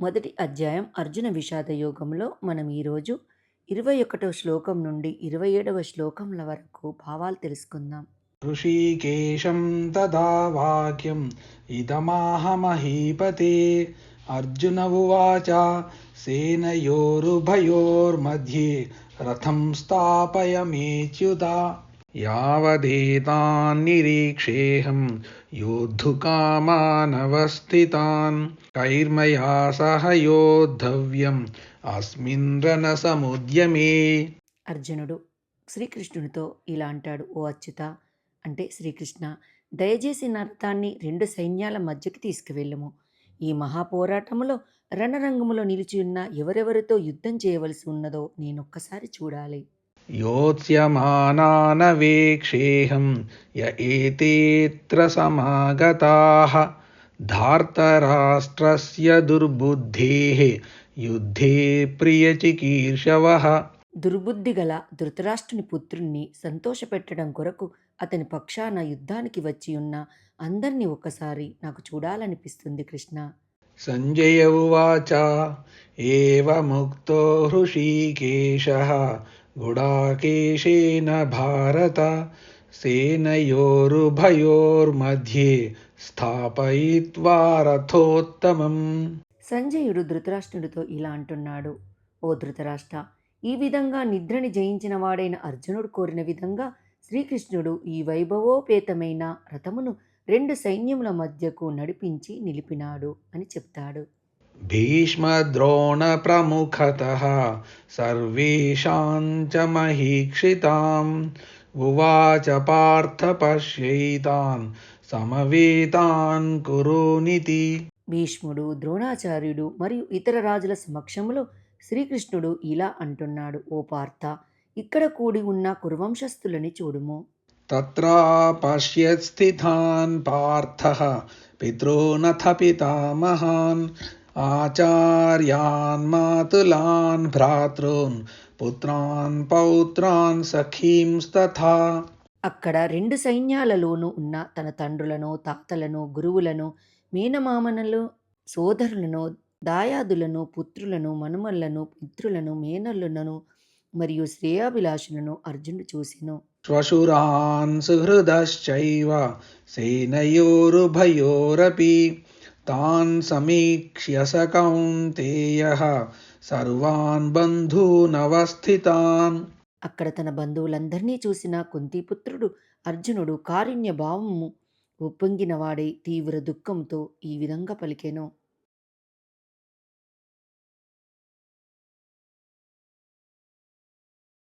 మొదటి అధ్యాయం అర్జున విషాద యోగంలో మనం ఈరోజు 21వ శ్లోకం నుండి 27వ శ్లోకంల వరకు భావాలు తెలుసుకుందాం. ऋषिकेशं तदा वाक्यम् इदमाह अर्जुन उवाच सेनयोरुभयोर्मध्ये रथं स्थापयमेच्युत यावदेतान्निरीक्षेऽहं योद्धुकामानवस्थितान् कैर्मया सह योद्धव्यम् अस्मिन् रणसमुद्यमे. అర్జునుడు శ్రీకృష్ణునితో ఇలా అంటాడు: ఓ అచ్యుత, అంటే శ్రీకృష్ణ, దయచేసి నా రథాన్ని రెండు సైన్యాల మధ్యకి తీసుకువెళ్ళము. ఈ మహాపోరాటములో రణరంగములో నిలిచి ఉన్న ఎవరెవరితో యుద్ధం చేయవలసి ఉన్నదో నేనొక్కసారి చూడాలి. योत्स्यमानानवेक्षेऽहं य एतेऽत्र समागताः धार्तराष्ट्रस्य दुर्बुद्धेः युद्धे प्रियचिकीर्षवः. దుర్బుద్ధి గల ధృతరాష్ట్రుని పుత్రుణ్ణి సంతోషపెట్టడం కొరకు అతని పక్షాన యుద్ధానికి వచ్చి ఉన్న అందరినీ ఒక్కసారి నాకు చూడాలనిపిస్తుంది కృష్ణ. సంజయ ఉవాచ ఏవముక్తో హృషీకేశః గుడాకేశేన భారత సేనయోరుభయోర్मध्ये స్థాపయిత్వా రథోత్తమం. సంజయుడు ధృతరాష్ట్రుడితో ఇలా అంటున్నాడు: ఓ ధృతరాష్ట్ర, ఈ విధంగా నిద్రని జయించిన వాడైన అర్జునుడు కోరిన విధంగా శ్రీకృష్ణుడు ఈ వైభవోపేతమైన రథమును రెండు సైన్యముల మధ్యకు నడిపించి నిలిపినాడు అని చెప్తాడు. భీష్మద్రోణ ప్రముఖతః సర్వేషాం చ మహీక్షితాం ఉవాచ పార్థ పశ్యైతాన్ సమవేతాన్ కురునితి. భీష్ముడు, ద్రోణాచార్యుడు మరియు ఇతర రాజుల సమక్షంలో శ్రీకృష్ణుడు ఇలా అంటున్నాడు: ఓ పార్థ, ఇక్కడ కూడి ఉన్న కురువంశస్థులని చూడుము. తత్రా పశ్యత్ స్థితాన్ పార్థః పితॄనథ పితామహాన్ ఆచార్యాన్ మాతులాన్ భ్రాతॄన్ పుత్రాన్ పౌత్రాన్ సఖీంస్తథా. అక్కడ రెండు సైన్యాలలోనూ ఉన్న తన తండ్రులను, తాతలను, గురువులను, మేనమామనలు, సోదరులను, దాయాదులను, పుత్రులను, మనుమలను, మిత్రులను, మేనల్లులను మరియు శ్రేయాభిలాషులను అర్జునుడు చూసెను. శ్వశురాన్ సుహృదశ్చైవ సేనయోరుభయోరపి తాన్ సమీక్ష్య స కౌంతేయః సర్వాన్ బంధూనవస్థితాన్. అక్కడ తన బంధువులందరినీ చూసిన కుంతీపుత్రుడు అర్జునుడు కారుణ్య భావము ఉప్పొంగినవాడై తీవ్ర దుఃఖంతో ఈ విధంగా పలికెను: